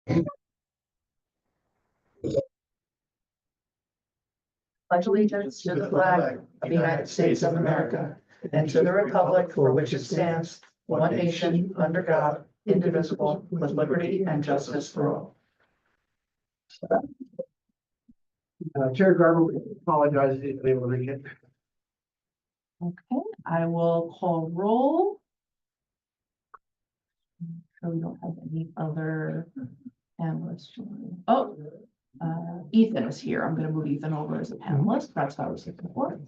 Pledge allegiance to the flag of the United States of America and to the republic for which it stands, one nation, under God, indivisible, with liberty and justice for all. Chair Garber apologizes if you're able to read it. Okay, I will call roll. So we don't have any other panelists. Oh, Ethan is here. I'm going to move Ethan over as a panelist. That's what I was looking for.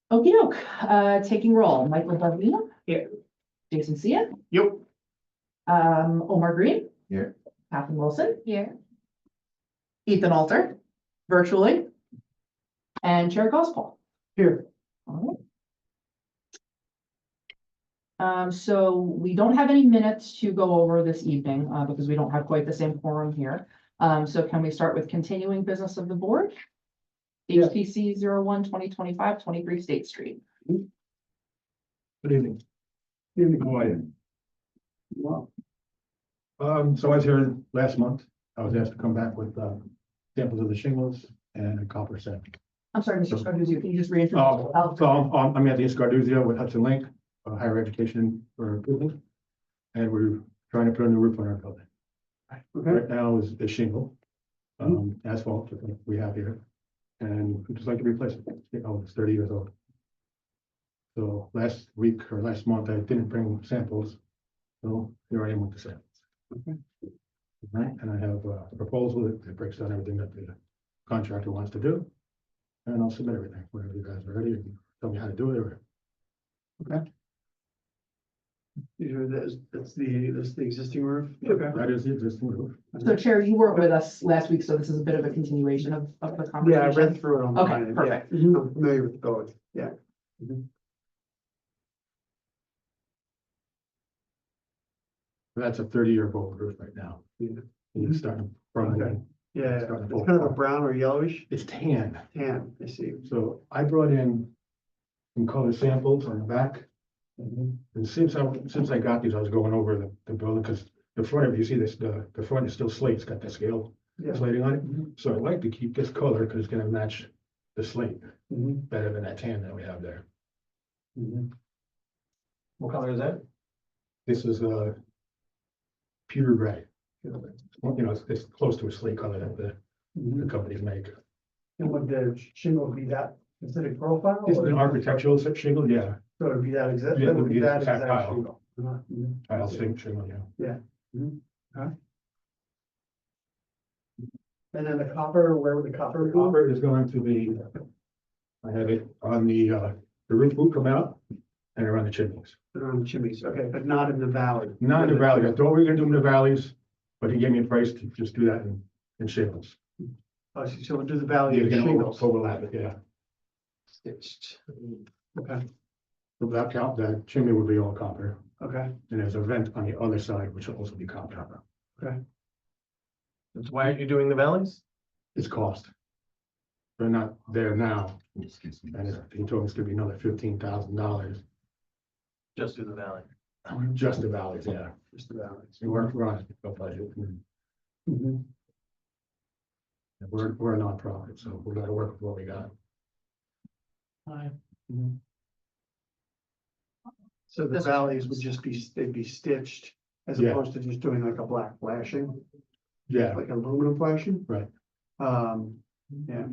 Okey doke, taking roll. Michael Barbino. Here. Jason Sia. Yep. Omar Green. Here. Catherine Wilson. Here. Ethan Alter, virtually. And Chair Gospel. Here. All right. So we don't have any minutes to go over this evening, because we don't have quite the same quorum here. So can we start with continuing business of the board? Yeah. HPC 01-2025, 23 State Street. Good evening. Good evening. How are you? Wow. So I was here last month. I was asked to come back with samples of the shingles and a copper set. I'm sorry, Mr. Scarduzio, can you just reintroduce? So I'm Anthony Scarduzio with Hudson Link, higher education for buildings. And we're trying to put a new roof on our building. Okay. Right now is the shingle, asphalt that we have here. And we'd just like to replace it. It's 30 years old. So last week or last month, I didn't bring samples. So here I am with the samples. Okay. Right, and I have a proposal that breaks down everything that the contractor wants to do. And I'll submit everything, whenever you guys are ready, and tell me how to do it, or That's the existing roof. Okay. that is the existing roof. So Chair, you weren't with us last week, so this is a bit of a continuation of the conversation. Yeah, I read through it on. Okay, mine, yeah. perfect. I'm familiar with both, yeah. That's a 30-year-old roof right now. Yeah. And it's starting from, Okay. Yeah, It's starting to it's fall kind of a apart. brown or yellowish it's tan. tan, I see. So I brought in some color samples on the back. And since I got these, I was going over the building, because the front, if you see this, the front is still slate, it's got the scale Yeah. slating on it. So I'd like to keep this color because it's gonna match the slate Mhm. better than that tan that we have there. Mhm. What color is that? This is pewter gray. Well, you know, it's close to a slate color that the Mhm. companies make. And would the shingle be that specific profile? It's or- an architectural shingle, yeah, So it would be that exact, Yeah, that it would would be be that exact exact tile. shingle. Mhm. tile shingle, yeah. And then the copper, where would the copper The go? copper is going to be, I have it on the roof will come out and around the chimneys. Around the chimneys, okay, but not in the valley. Not in the valley, I thought we were gonna do in the valleys, but he gave me a price to just do that in shingles. Oh, so we'll do the valley You're of gonna shingles. overlap it, yeah. Stitched. Okay, So that chimney would be all copper, okay, and there's a vent on the other side, which will also be copper. okay. That's why aren't you doing the valleys? It's cost. They're not there now, and he told me it's gonna be another $15,000, Just do the valley. just the valleys, yeah. Just the valleys. So we're on a budget, and Mhm. we're a nonprofit, so we gotta work with what we got. So the This- valleys would just be, they'd be stitched as Yeah. opposed to just doing like a black flashing, Yeah, like aluminum flashing? Right. Yeah.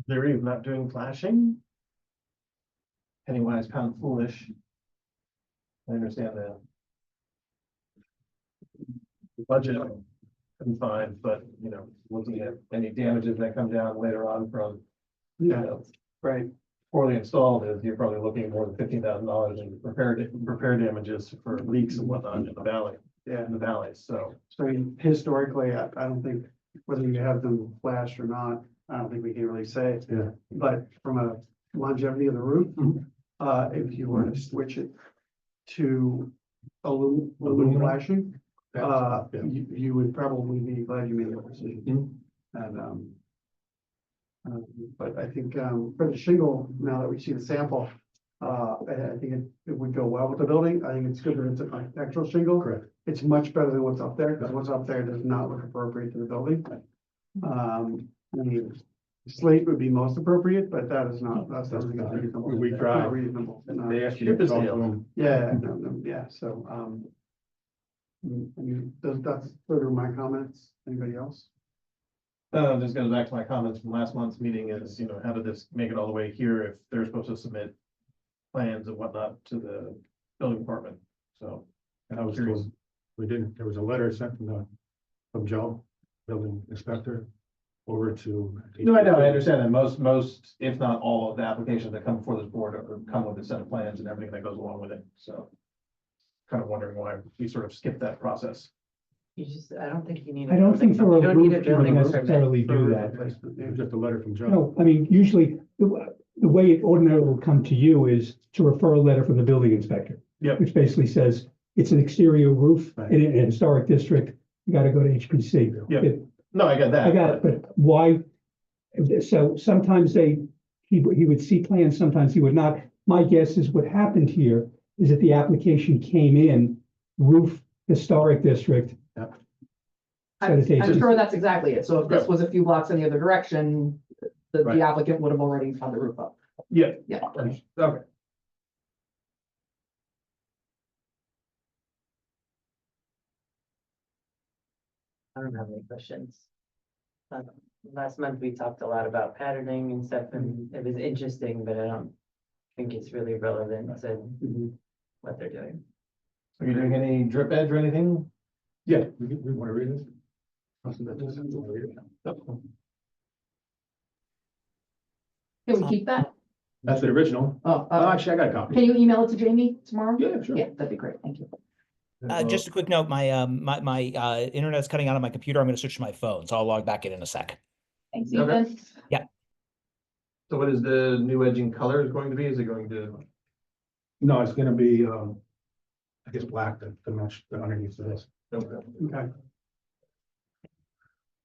Theory of not doing flashing. Pennywise pound foolish. I understand that. The budget confined, but you know, looking at any damages that come down later on from, you Yeah, know, right. poorly installed, is you're probably looking at more than $15,000 in repair damages for leaks and whatnot in the valley, Yeah, in the valleys, so. so historically, I don't think whether you have them flashed or not, I don't think we can really say. Yeah. But from a longevity of the roof, Mhm. if you were to switch it to aluminum Aluminum? flashing, yeah. you would probably be glad you made that decision. Mhm. And, but I think, for the shingle, now that we see the sample, I think it would go well with the building. I think it's good that it's an architectural shingle. Correct. It's much better than what's up there, because what's up there does not look appropriate to the building. I mean, slate would be most appropriate, but that is not, that's not reasonable. We Not tried. reasonable. No. They asked you to talk to them. Yeah, no, yeah, so, I mean, that's sort of my comments. Anybody else? This goes back to my comments from last month's meeting is, you know, how did this make it all the way here if they're supposed to submit plans and whatnot to the building department? So, And I was Curious. told, we didn't, there was a letter sent from Joe, building inspector, over to. no, I know, I understand that most, if not all of the applications that come before this board are come with a set of plans and everything that goes along with it, so. Kind of wondering why we sort of skipped that process. You just, I don't think you need. I don't think for You a don't need roof, a you would building permit necessarily for do roof that. replacement. It was just a letter from Joe. No, I mean, usually, the way it ordinarily will come to you is to refer a letter from the building inspector. Yep. Which basically says, it's an exterior roof Right. in a historic district, you gotta go to HPC. Yep. No, I get that. I got it, but why? So sometimes he would see plans, sometimes he would not. My guess is what happened here is that the application came in, roof historic district. Yep. I'm Said it's I'm sure HPC. that's exactly it. So if this was a few blocks in the other direction, the Right. applicant would have already had the roof up. Yeah, Yeah. okay. I don't have any questions. Last month we talked a lot about patterning and stuff and it was interesting, but I don't think it's really relevant to what they're doing. Are you doing any drip edge or anything? Yeah, we want to read this? Can we keep that? That's the original. Oh, Actually, I got a copy. can you email it to Jamie tomorrow? Yeah, sure. Yeah, that'd be great. Thank you. Just a quick note, my internet's cutting out on my computer. I'm gonna switch to my phone, so I'll log back in a sec. Thanks, Okay. Ethan. So what is the new edging color is going to be? Is it going to? No, it's gonna be, I guess, black to match the underneath of this. Okay.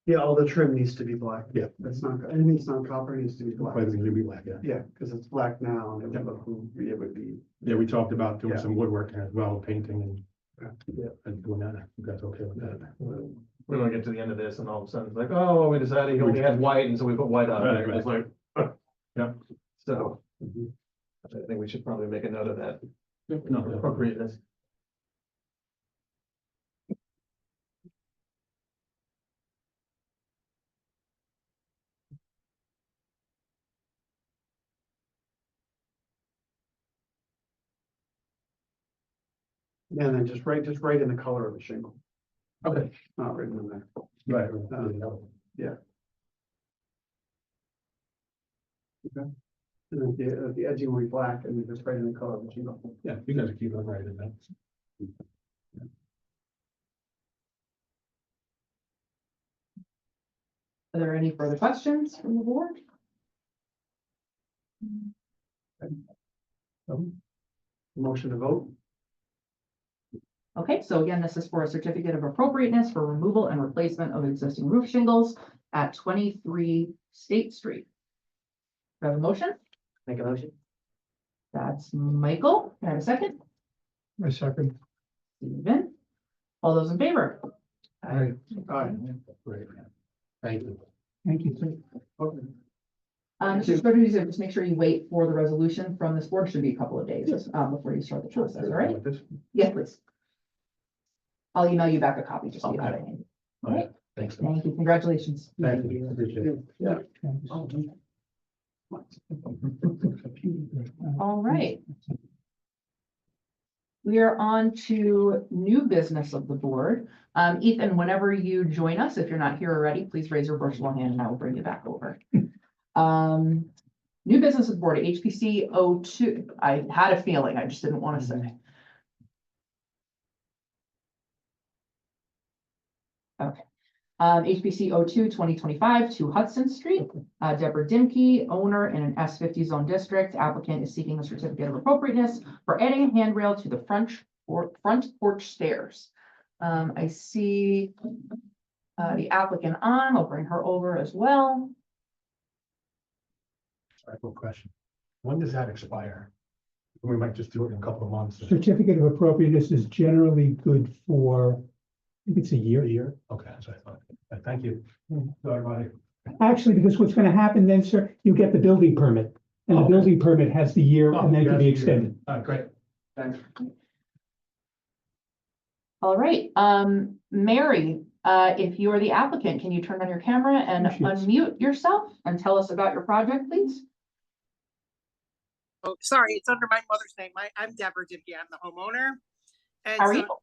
Yeah, all the trim needs to be black. Yeah. That's not, anything that's not copper needs to be black. Probably gonna be black, yeah. Yeah, because it's black now and it would be, Yeah, we talked about doing Yeah. some woodworking as well, painting Yeah. and doing that. I think that's okay with that. We don't get to the end of this and all of a sudden it's like, oh, well, we decided he only had white and so we put white on it. Right, It's like, Yeah. so. I think we should probably make a note of that. No, no. Appropriateness. yeah, and then just write in the color of the shingle, Okay. not written in there. Right. And then the edging will be black and then just write in the color of the shingle. Yeah, you guys are keeping it right in that. Are there any further questions from the board? Motion to vote? Okay, so again, this is for a certificate of appropriateness for removal and replacement of existing roof shingles at 23 State Street. Do I have a motion? Make a motion? That's Michael. Can I have a second? My second. Steven. All those in favor? Aye. Aye. Great. Thank you. Thank you. Okay. Mr. Scrivener, just make sure you wait for the resolution from this board. Should be a couple of days, before you start the process, all right? Like this? Yes, please. I'll email you back a copy, just so you have it. handy. All right, thanks. Thank you. Congratulations. Thank you. Appreciate it. Yeah. All right. We are on to new business of the board. Ethan, whenever you join us, if you're not here already, please raise your virtual hand and I will bring you back over. New business of the board, HPC 02. I had a feeling, I just didn't want to say. Okay. HPC 02 2025 to Hudson Street. Deborah Dimke, owner in an S50 zone district. Applicant is seeking a certificate of appropriateness for adding a handrail to the front porch stairs. I see the applicant on. I'll bring her over as well. Sorry, quick question. When does that expire? We might just do it in a couple of months. Certificate of appropriateness is generally good for, I think it's a A year. year? Okay, that's what I thought. Thank you. Sorry about it. Actually, because what's gonna happen then, sir, you get the building permit. And the Okay. building permit has the year Oh, and then it can be yes, extended. Great. Thanks. All right, Mary, if you are the applicant, can you turn on your camera and There she is. unmute yourself and tell us about your project, please? Oh, sorry, it's under my mother's name. I'm Deborah Dimke. I'm the homeowner. And How are so,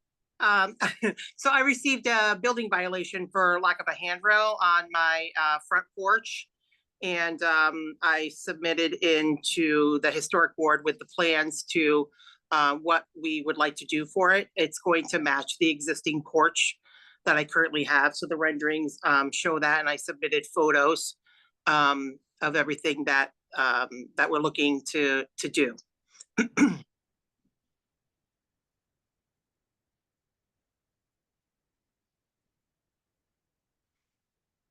you? so I received a building violation for lack of a handrail on my front porch. And I submitted into the historic board with the plans to what we would like to do for it. It's going to match the existing porch that I currently have. So the renderings show that, and I submitted photos of everything that that we're looking to do.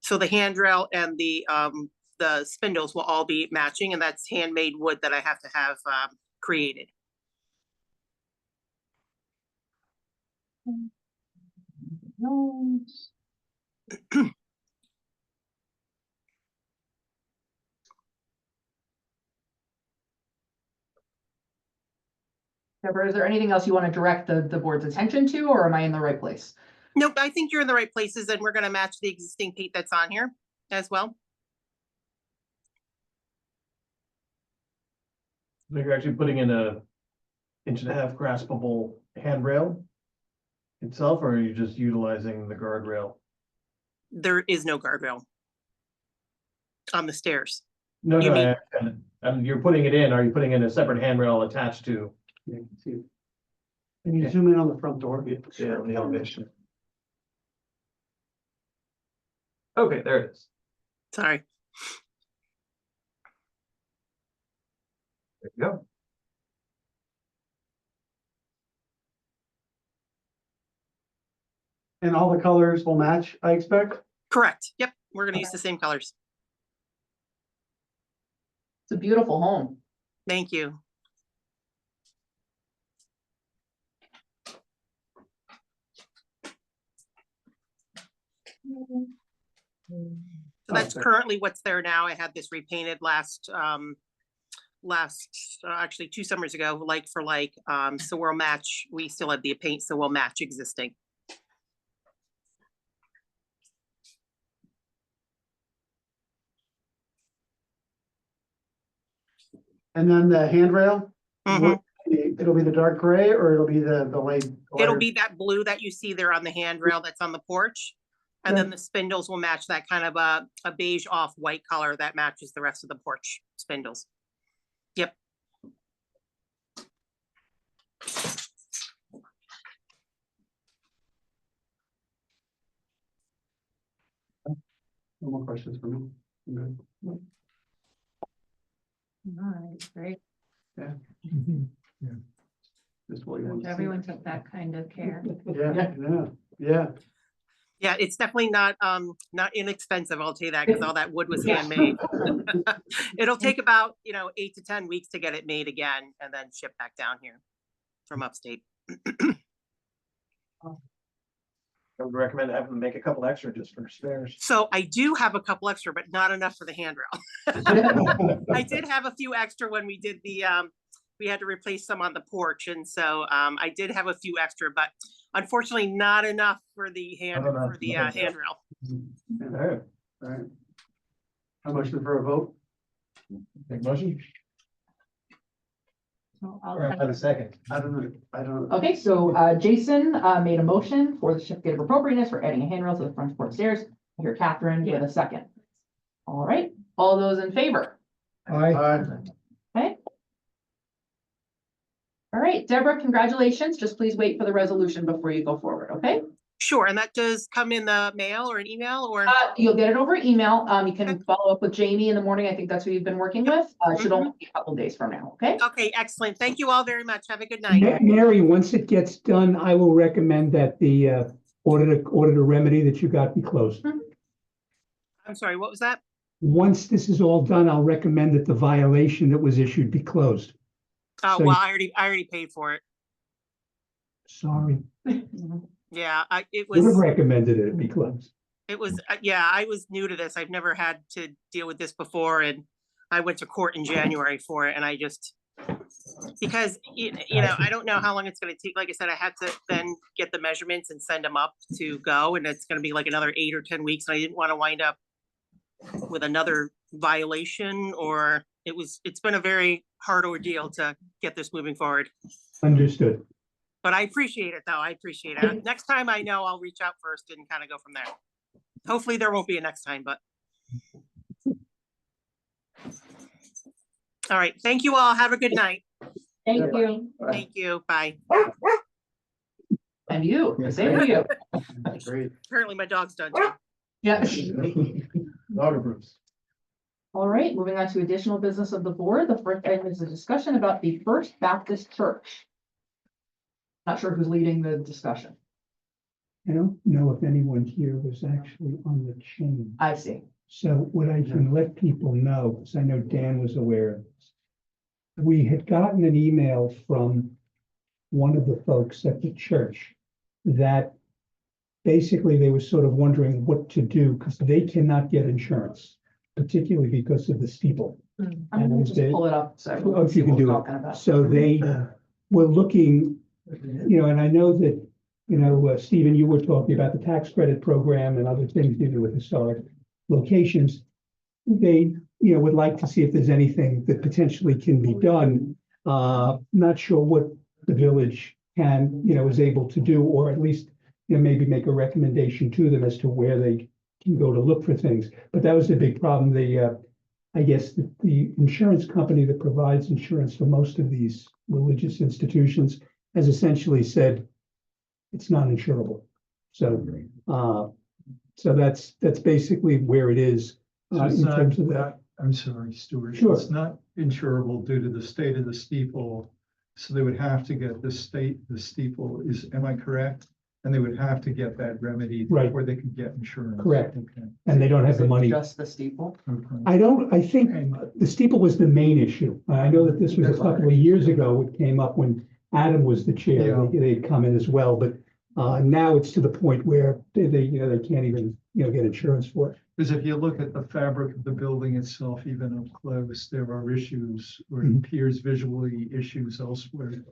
So the handrail and the spindles will all be matching, and that's handmade wood that I have to have created. Deborah, is there anything else you want to direct the board's attention to, or am I in the right place? Nope, I think you're in the right places, and we're gonna match the existing paint that's on here as well. So you're actually putting in a 1.5-inch graspable handrail itself, or are you just utilizing the guardrail? There is no guardrail on the stairs. No, You no, mean- and you're putting it in, are you putting in a separate handrail attached to? Yeah, you can see it. Can you zoom in on the front door? Yeah, on the elevation. Okay, there it is. Sorry. There you go. And all the colors will match, I expect? Correct. Yep, we're gonna use the same colors. It's a beautiful home. Thank you. So that's Okay. currently what's there now. I had this repainted last, actually 2 summers ago, like for like. So we'll match, we still have the paint, so we'll match existing. And then the handrail, Mhm. what- it'll be the dark gray or it'll be the light? It'll lighter- be that blue that you see there on the handrail that's on the porch. And then the spindles will match that kind of a beige off-white color that matches the rest of the porch spindles. Yep. No more questions for me. I'm good. Alright, great. Just what you want to see. Everyone took that kind of care. Yeah. Yeah, it's definitely not inexpensive, I'll tell you that, because all that wood was handmade. It'll take about, 8 to 10 weeks to get it made again and then shipped back down here from upstate. I would recommend having them make a couple extra just for spares. So I do have a couple extra, but not enough for the handrail. I did have a few extra when we did we had to replace some on the porch, and so I did have a few extra, but unfortunately not enough for the handrail. All Alright, right. How much for a vote? make motion, So I'll or have a second. I don't know. Okay, so Jason made a motion for the certificate of appropriateness for adding a handrail to the front porch stairs. I hear Catherine with a second. All right, all those in favor? Okay. All right, Deborah, congratulations. Just please wait for the resolution before you go forward, okay? Sure, and that does come in the mail or an email or? You'll get it over email. You can follow up with Jamie in the morning. I think that's who you've been working with. Should only be a couple days from now, okay? Okay, excellent. Thank you all very much. Have a good night. Mary, once it gets done, I will recommend that the auditor remedy that you got be closed. I'm sorry, what was that? Once this is all done, I'll recommend that the violation that was issued be closed. Oh, So- well, I already paid for it. Sorry, Yeah, it would have was, recommended it be closed. yeah, I was new to this. I've never had to deal with this before, and I went to court in January for it, and I just, because, you know, I don't know how long it's gonna take. Like I said, I had to then get the measurements and send them up to go, and it's gonna be like another 8 or 10 weeks, and I didn't want to wind up with another violation, or it's been a very hard ordeal to get this moving forward. Understood. But I appreciate it, though. I appreciate it. Next time I know I'll reach out first and kind of go from there. Hopefully there won't be a next time, but. All right, thank you all. Have a good night. Thank you. Thank you. Bye. And you, same to you. Great. Apparently my dog's done too. Yeah. Dog approves. All right, moving on to additional business of the board. The first item is a discussion about the First Baptist Church. Not sure who's leading the discussion. I don't know if anyone here was actually on the chain. I see. So what I can let people know, because I know Dan was aware of this. We had gotten an email from one of the folks at the church that basically they were sort of wondering what to do because they cannot get insurance, particularly because of the steeple. I'm gonna just pull it up. So everyone Oh, if see you can what we're do talking it. about. So they were looking, you know, and I know that, you know, Stephen, you were talking about the tax credit program and other things to do with historic locations. They, you know, would like to see if there's anything that potentially can be done. Not sure what the village can, you know, is able to do, or at least, you know, maybe make a recommendation to them as to where they can go to look for things. But that was the big problem. I guess the insurance company that provides insurance for most of these religious institutions has essentially said it's not insurable. So, so that's basically where it is in terms of that. I'm sorry, Stuart. Sure. It's not insurable due to the state of the steeple. So they would have to get the steeple is, am I correct? And they would have to get that remedied Right. before they could get insurance. Correct. Okay. And they don't have the money. Just the steeple? Okay. I think the steeple was the main issue. I know that this was a couple of years ago. It came up when Adam was the chair. Yeah. They'd come in as well, but now it's to the point where they you know, they can't even, you know, get insurance for it. Because if you look at the fabric of the building itself, even up close, there are issues or it Mhm. appears visually issues elsewhere.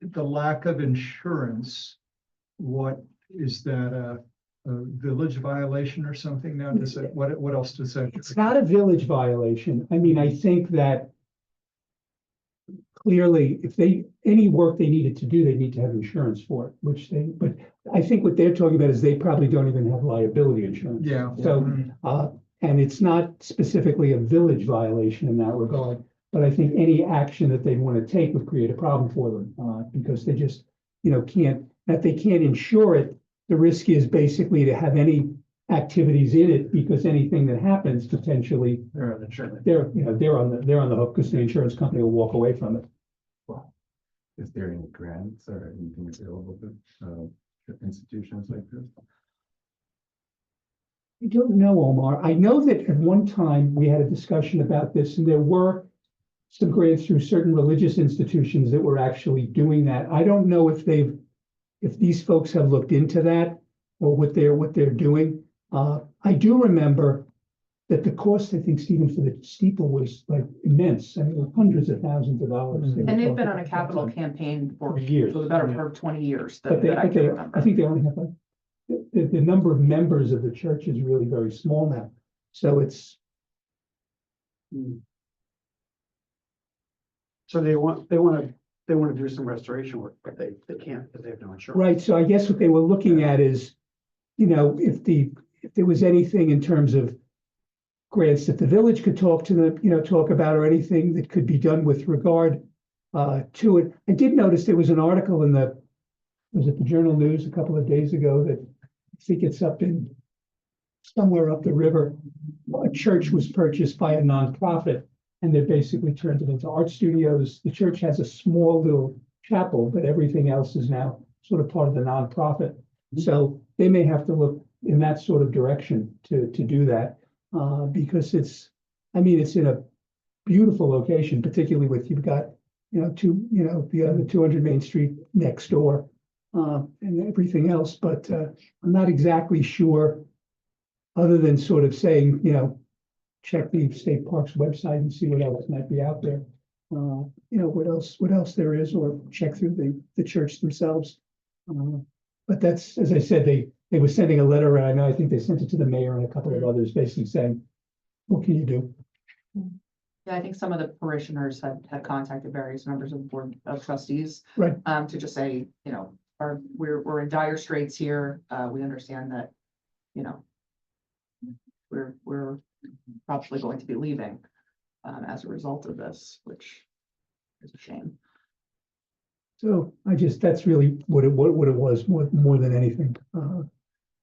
The lack of insurance, what is that, a village violation or something now? Does it, what else does that? It's not a village violation. I mean, I think that clearly, if any work they needed to do, they need to have insurance for it, but I think what they're talking about is they probably don't even have liability insurance. Yeah. So, and it's not specifically a village violation in that regard, but I think any action that they want to take would create a problem for them, because they just, you know, that they can't insure it. The risk is basically to have any activities in it, because anything that happens potentially, They're on insurance. they're on the hook, because the insurance company will walk away from it. Is there any grants or anything available to institutions like this? I don't know, Omar. I know that at one time we had a discussion about this, and there were some grants through certain religious institutions that were actually doing that. I don't know if these folks have looked into that or what they're doing. I do remember that the cost, I think, Stephen, for the steeple was like immense. I mean, hundreds of thousands of dollars. And they've been on a capital campaign for years. the better part of 20 years. But that I can I remember. think they only have like, the number of members of the church is really very small now. So it's, So they want to do some restoration work, but they can't because they have no insurance. right, so I guess what they were looking at is, you know, if there was anything in terms of grants that the village could talk about, or anything that could be done with regard to it. I did notice there was an article was it the Journal News a couple of days ago that I think it's up in somewhere up the river. A church was purchased by a nonprofit, and they basically turned it into art studios. The church has a small little chapel, but everything else is now sort of part of the nonprofit. So they may have to look in that sort of direction to do that, because it's in a beautiful location, particularly with you've got the other 200 Main Street next door, and everything else, but, I'm not exactly sure, other than sort of saying, check the state parks website and see what else might be out there. What else there is, or check through the church themselves. But that's, as I said, they were sending a letter, and I know, I think they sent it to the mayor and a couple of others, basically saying, what can you do? Yeah, I think some of the parishioners had contacted various members of the board of trustees. Right. To just say, we're in dire straits here. We understand that, we're probably going to be leaving, as a result of this, which is a shame. So that's really what it was, more than anything.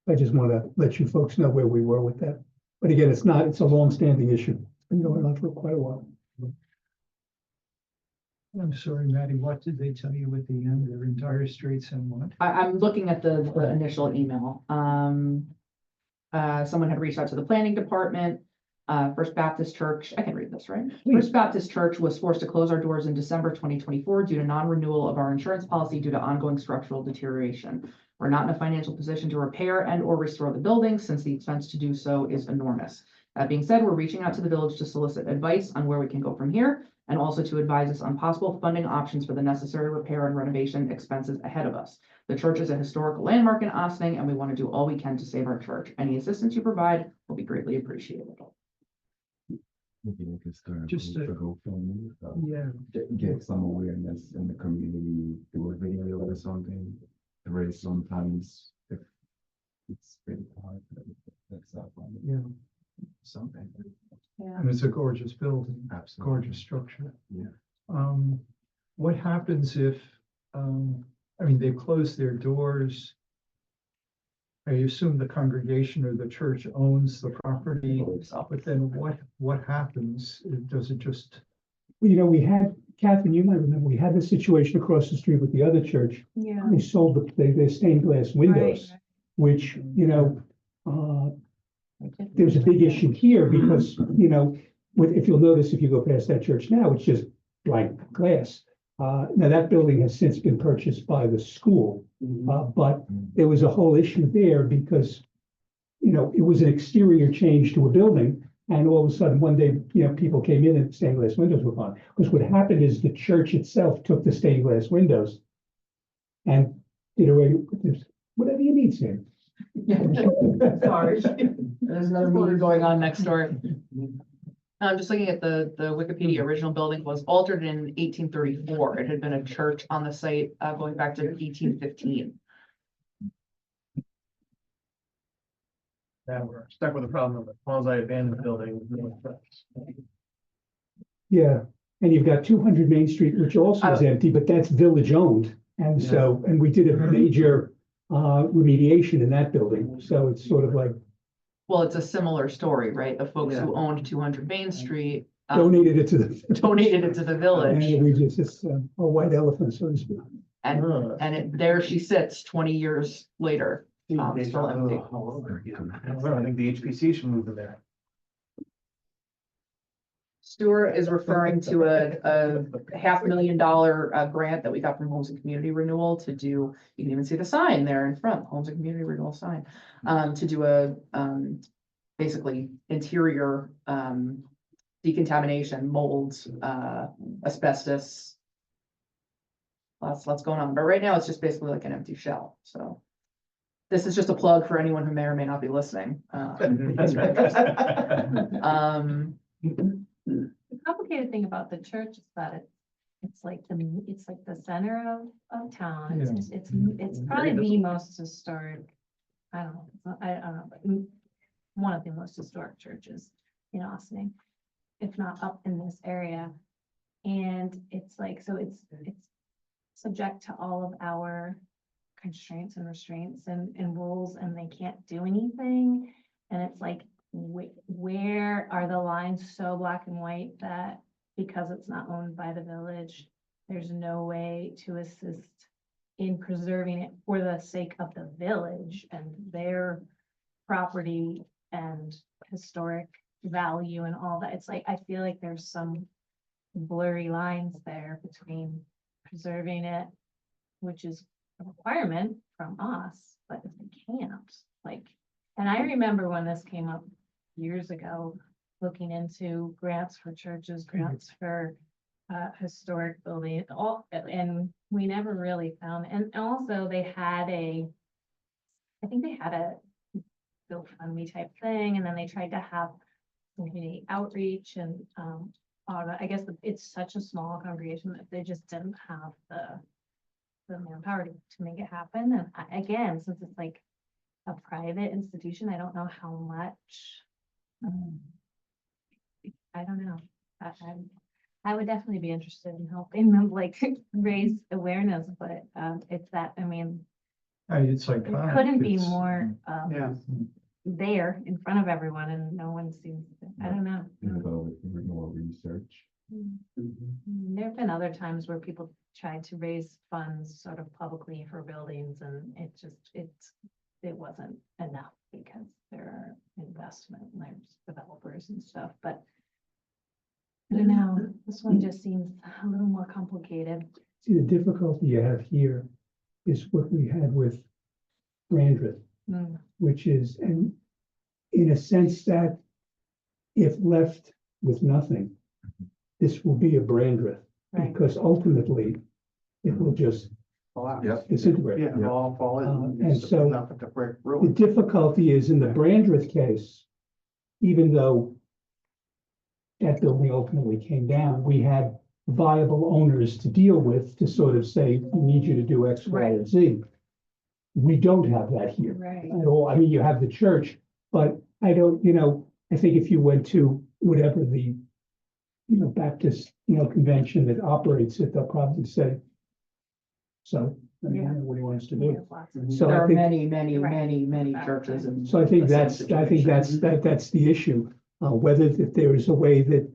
I just want to let you folks know where we were with that. But again, it's a long-standing issue. It's been going on for quite a while. I'm sorry, Maddie, what did they tell you at the end? Their entire streets and what? I'm looking at the initial email. Someone had reached out to the planning department. First Baptist Church, I can read this, right? First Baptist Church was forced to close our doors in December 2024 due to non-renewal of our insurance policy due to ongoing structural deterioration. We're not in a financial position to repair and or restore the building since the expense to do so is enormous. That being said, we're reaching out to the village to solicit advice on where we can go from here, and also to advise us on possible funding options for the necessary repair and renovation expenses ahead of us. The church is a historical landmark in Ossining, and we want to do all we can to save our church. Any assistance you provide will be greatly appreciated. Maybe we could start Just a to- GoFundMe, Yeah, get some awareness in the community, do a video or something, to raise some funds if it's very hard. That's not fun. yeah. Something. Yeah. And it's a gorgeous building, Absolutely. gorgeous structure. Yeah. What happens if, they closed their doors? I assume the congregation or the church owns the property, but then what happens? Does it just, Well, we had, Catherine, you might remember, we had this situation across the street with the other church. Yeah. They sold their stained glass windows, which, there's a big issue here because, if you'll notice, if you go past that church now, it's just blank glass. Now that building has since been purchased by the school, but there was a whole issue there because, it was an exterior change to a building. And all of a sudden, one day, people came in and stained glass windows were gone. Because what happened is the church itself took the stained glass windows and did away with this, whatever you need, Sam. Sorry. There's another movie going on next door. I'm just looking at the Wikipedia original building was altered in 1834. It had been a church on the site going back to 1815. Now we're stuck with the problem of a quasi-abandoned building. Yeah, and you've got 200 Main Street, which also is empty, but that's village owned. And so, and we did a major remediation in that building. So it's sort of like Well, it's a similar story, right? The folks who owned 200 Main Street donated it to the. donated it to the village. And we just, it's a white elephant, so to speak. And there she sits 20 years later, still empty. I think the HPC should move in there. Stuart is referring to a $500,000 grant that we got from Homes and Community Renewal to do, you can even see the sign there in front, Homes and Community Renewal sign, to do a, basically interior, decontamination, molds, asbestos. Lots going on, but right now it's just basically like an empty shell, so. This is just a plug for anyone who may or may not be listening. The complicated thing about the church is that it's like the center of town. It's probably the most historic, I don't know, but one of the most historic churches in Ossining, if not up in this area. And it's like, so it's subject to all of our constraints and restraints and rules, and they can't do anything. And it's like, where are the lines so black and white that because it's not owned by the village, there's no way to assist in preserving it for the sake of the village and their property and historic value and all that? It's like, I feel like there's some blurry lines there between preserving it, which is a requirement from us, but if they can't, like, and I remember when this came up years ago, looking into grants for churches, grants for historic building, all, and we never really found, and also they had I think they had a GoFundMe type thing, and then they tried to have community outreach and, I guess it's such a small congregation that they just didn't have the manpower to make it happen. And again, since it's like a private institution, I don't know how much. I don't know. I would definitely be interested in helping them like raise awareness, but it's that, I mean, It's it iconic. couldn't be It's- more Yeah. there in front of everyone and no one seems, I don't know. With more research. There've been other times where people tried to raise funds sort of publicly for buildings and it wasn't enough because there are investment and there's developers and stuff, but I don't know, this one just seems a little more complicated. See, the difficulty you have here is what we had with Brandreth, Mm, which is, and in a sense that if left with nothing, this will be a Brandreth, Right, because ultimately it will just Collapse. Yep. disintegrate. Yeah, it'll all fall in. And It's so- Nothing to break The ruin. difficulty is in the Brandreth case, even though that building ultimately came down, we had viable owners to deal with to sort of say, we need you to do X, Y, and Z. We don't have that here right. at all. I mean, you have the church, but I don't, I think if you went to whatever the, Baptist, convention that operates it, they'll probably say, so, I mean, Yeah. what do you want us to We do? have lots of- So There I are think- many churches and. So I think the same that's situation. that's the issue. Whether if there is a way that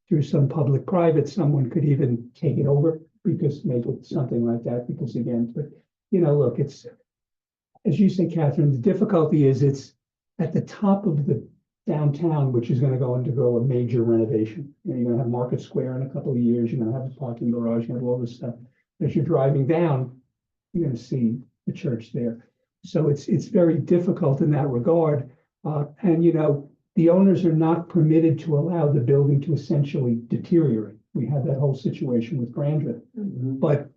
through some public-private, someone could even take it over, because maybe something like that, because again, but, look, it's, as you say, Catherine, the difficulty is it's at the top of the downtown, which is gonna go undergo a major renovation. You're gonna have Market Square in a couple of years, you're gonna have the parking garage, you're gonna have all this stuff. As you're driving down, you're gonna see the church there. So it's very difficult in that regard. And the owners are not permitted to allow the building to essentially deteriorate. We had that whole situation with Brandreth. But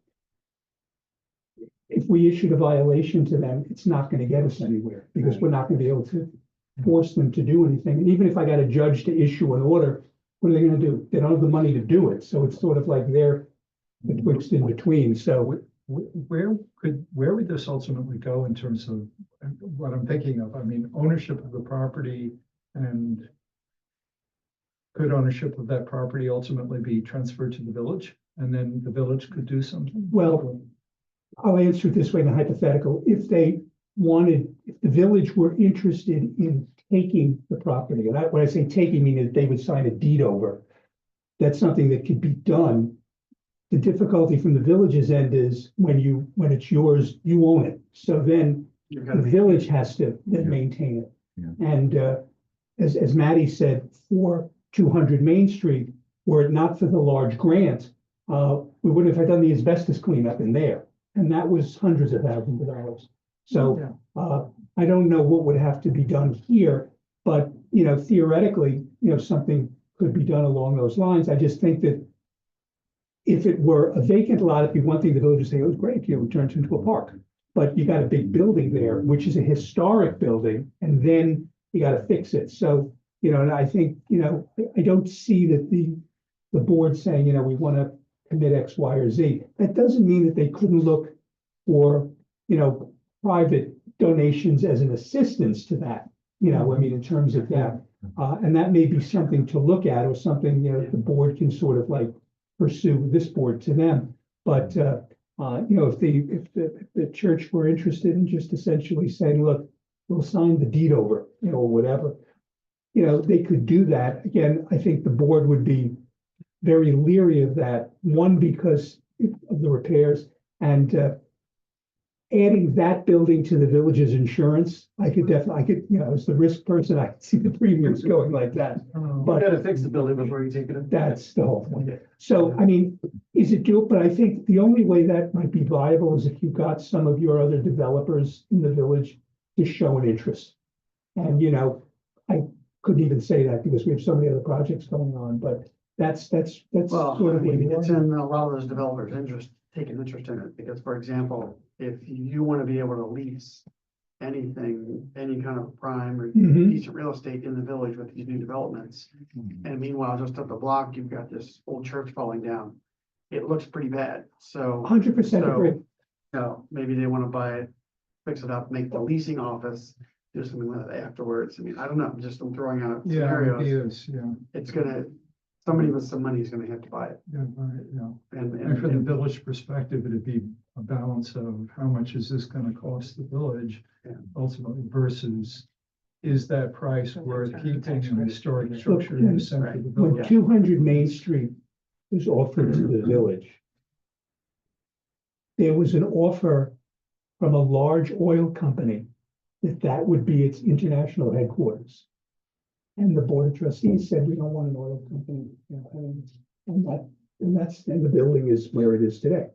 if we issued a violation to them, it's not gonna get us anywhere, because we're not gonna be able to force them to do anything. And even if I got a judge to issue an order, what are they gonna do? They don't have the money to do it, so it's sort of like they're betwixt in between, so. Where would this ultimately go in terms of what I'm thinking of? I mean, ownership of the property, and could ownership of that property ultimately be transferred to the village? And then the village could do something? Well, I'll answer it this way in a hypothetical. If the village were interested in taking the property, and when I say taking, meaning that they would sign a deed over, that's something that could be done. The difficulty from the village's end is when it's yours, you own it. So then You've the got to village has to then Yeah. maintain it. Yeah. And as Maddie said, for 200 Main Street, were it not for the large grant, we wouldn't have done the asbestos cleanup in there. And that was hundreds of thousands of dollars. So I don't know what would have to be done here, but theoretically, something could be done along those lines. I just think that if it were a vacant lot, it'd be one thing the village would say, oh, great, we turned it into a park. But you got a big building there, which is a historic building, and then you gotta fix it. So, and I think, I don't see that the board saying, we wanna commit X, Y, or Z. That doesn't mean that they couldn't look for, private donations as an assistance to that, I mean, in terms of that. And that may be something to look at, or something, the board can sort of like pursue this board to them. But, if the church were interested in just essentially saying, look, we'll sign the deed over, or whatever, they could do that. Again, I think the board would be very leery of that. One, because of the repairs, and adding that building to the village's insurance, I could you know, as the risk person, I could see the premiums going like that. Oh, But gotta fix the building before you take it in. that's the whole point. So, I mean, is it doable? But I think the only way that might be viable is if you got some of your other developers in the village to show an interest. And, you know, I couldn't even say that because we have so many other projects going on, but that's Well, sort I of what mean, you it's want. in a lot of those developers' taking interest in it, because, for example, if you want to be able to lease anything, any kind of prime or Mhm. piece of real estate in the village with these new developments, and meanwhile, just up the block, you've got this old church falling down. It looks pretty bad, so. 100% agree. You know, maybe they want to buy it, fix it up, make the leasing office, do something with it afterwards. I mean, I don't know, I'm throwing out Yeah, scenarios. ideas, yeah, It's gonna, somebody with some money is gonna have to buy it. yeah, right, yeah. And, And from the and, village perspective, it'd be a balance of how much is this gonna cost the village? Yeah. Ultimately versus, is that price worth keeping an historic Look, structure in the center of the when village? 200 Main Street was offered to the village, there was an offer from a large oil company that would be its international headquarters. And the board of trustees said, we don't want an oil company, you know, and the building is where it is today.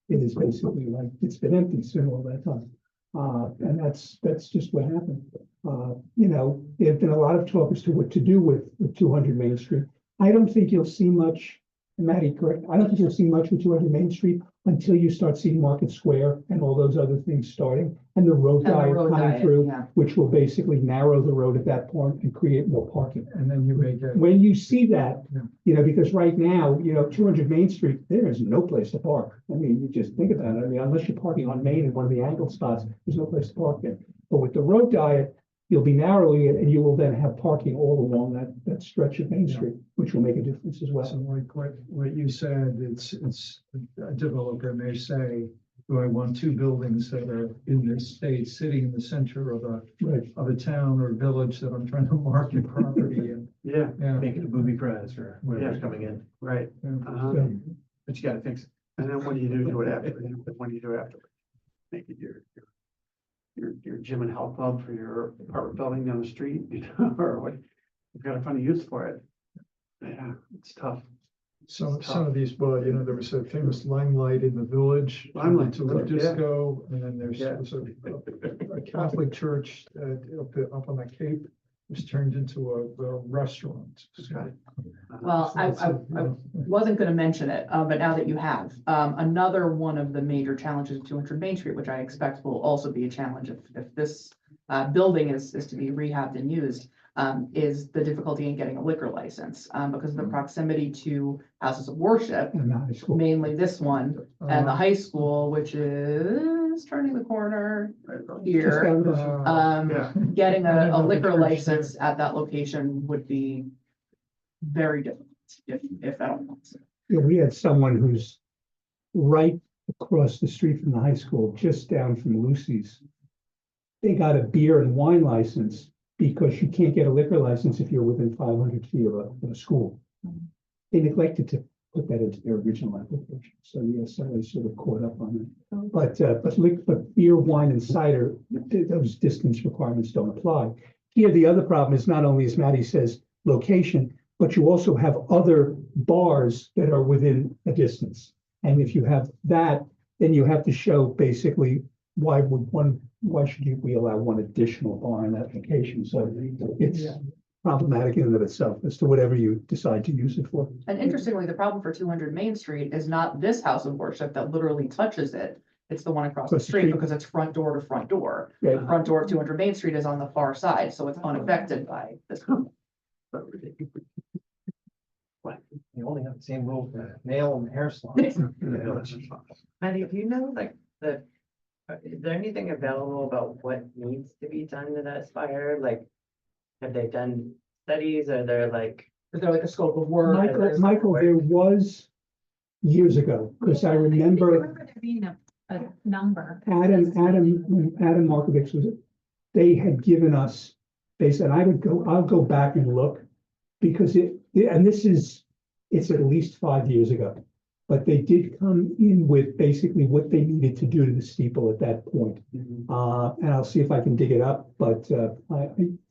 It is basically like, it's been empty since all that time. And that's just what happened. You know, there've been a lot of talk as to what to do with 200 Main Street. I don't think you'll see much, Maddie, correct? I don't think you'll see much with 200 Main Street until you start seeing Market Square and all those other things starting, and the road And the diet road coming diet, through, yeah. which will basically narrow the road at that point and create more parking. And then you may get, When you see that, Yeah. you know, because right now, you know, 200 Main Street, there is no place to park. I mean, you just think about it. I mean, unless you're parking on Main in one of the angle spots, there's no place to park there. But with the road diet, you'll be narrowing it and you will then have parking all along that stretch of Main Yeah. Street, which will make a difference as so well. like what you said, it's, a developer may say, do I want two buildings that are in this state, sitting in the center Right. of a town or village that I'm trying to market property and, yeah, yeah. Make it a booby prize for whoever's coming in, right. yeah. Uh-huh. So, but you gotta fix it. And then what do you do to it after? What do you do after? Make it your gym and health club for your apartment building down the street, you know, or what? You've got to find a use for it. Yeah, it's tough. Some of these, well, you know, there was a famous Limelight in the village. Limelight, To a yeah. disco, and then there's Yeah. a Catholic church, up on the Cape, was turned into a restaurant. Okay. Well, I wasn't gonna mention it, but now that you have, another one of the major challenges of 200 Main Street, which I expect will also be a challenge if this building is to be rehabbed and used, is the difficulty in getting a liquor license, because of the proximity to houses of worship, and high school. mainly this one, and the high school, which is turning the corner Just here. out of the- Yeah. Getting I a know the liquor church license at that location would be very difficult, if at all. Yeah, we had someone who's right across the street from the high school, just down from Lucy's. They got a beer and wine license because you can't get a liquor license if you're within 500 feet of a school. They neglected to put that into their original application, so yes, I was sort of caught up on it. But beer, wine, and cider, those distance requirements don't apply. Here, the other problem is not only, as Maddie says, location, but you also have other bars that are within a distance. And if you have that, then you have to show basically why should we allow one additional bar in that location? So it's problematic in and of itself as to whatever you decide to use it for. And interestingly, the problem for 200 Main Street is not this house of worship that literally touches it. It's the one across the street because it's front door to front door. Yeah. The front door of 200 Main Street is on the far side, so it's unaffected by this. You only have the same rule for nail and hair salons. Maddie, do you know, like, is there anything available about what needs to be done to that spire? Like, have they done studies? Are there like? Is there like a scope of work? Michael, there was years ago, because I remember there being a number. when Adam Markovich was, they had given us, they said, I'll go back and look, because and it's at least 5 years ago. But they did come in with basically what they needed to do to the steeple at that point. And I'll see if I can dig it up, but,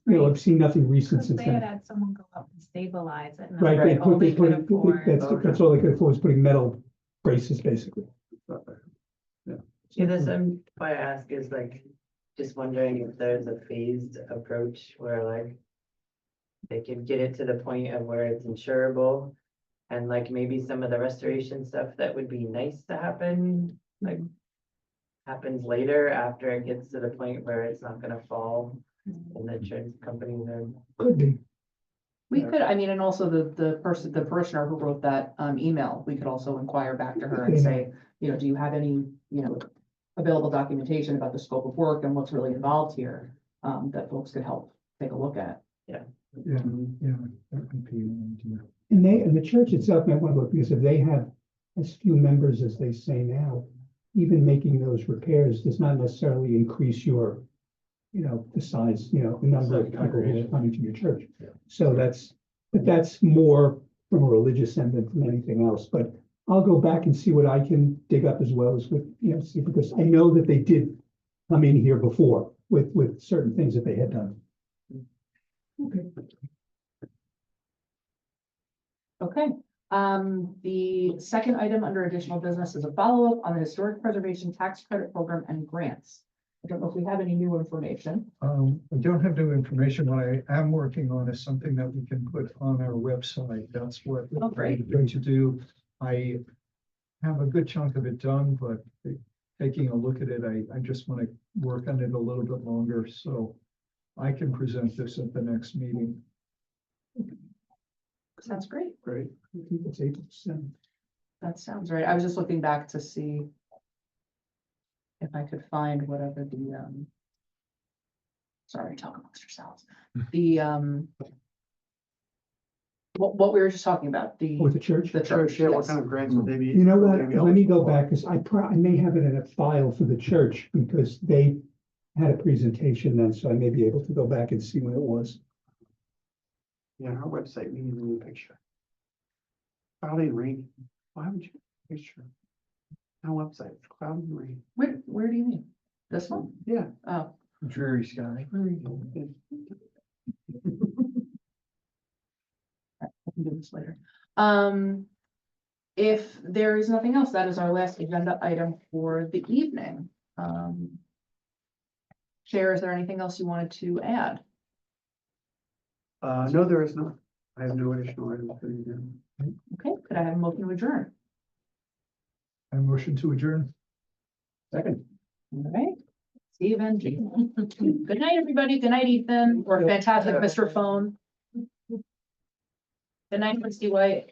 I've seen nothing recent Because since they had then. had someone go up and stabilize it. and Right, they all put, could afford. that's all they could afford was putting metal braces, basically. Yeah, that's why I ask is like, just wondering if there's a phased approach where like. They can get it to the point of where it's insurable. And like maybe some of the restoration stuff that would be nice to happen, like. Happens later after it gets to the point where it's not gonna fall. And the insurance companies are. Could be. We could, I mean, and also the parishioner who wrote that email, we could also inquire back to her and say, do you have any, available documentation about the scope of work and what's really involved here, that folks could help take a look at. Yeah, that could be an idea. And the church itself might want to look, because if they have as few members as they say now, even making those repairs does not necessarily increase your, the size, the number of people who are coming to your church. So that's more from a religious end than from anything else, but I'll go back and see what I can dig up as well as with, see, because I know that they did come in here before with certain things that they had done. Okay. Okay, the second item under additional business is a follow-up on the Historic Preservation Tax Credit Program and grants. I don't know if we have any new information. I don't have new information. What I am working on is something that we can put on our website. That's what Oh, great. I'm going to do. I have a good chunk of it done, but taking a look at it, I just want to work on it a little bit longer, so I can present this at the next meeting. Sounds great. Great. I think it's April 7th. That sounds right. I was just looking back to see if I could find whatever the, sorry, talk amongst yourselves. The, what we were just talking about, With the church? the church, Yeah, what yes. kind of grants would they be? You know would what, they be let me go eligible for? back, because I may have it in a file for the church, because they had a presentation then, so I may be able to go back and see when it was. Yeah, our website, we need a new picture. Cloudy and rainy. Why haven't you picture? Our website, it's cloudy and rainy. Where do you mean? This one? Yeah. Oh, Dreary sky. I can do this later. If there is nothing else, that is our last agenda item for the evening. Chair, is there anything else you wanted to add? No, there is not. I have no additional items for you. Okay, could I have a motion to adjourn? I motion to adjourn. Second. All right. Stephen. Good night, everybody. Good night, Ethan, or fantastic Mr. Phone. Good night, Christy White.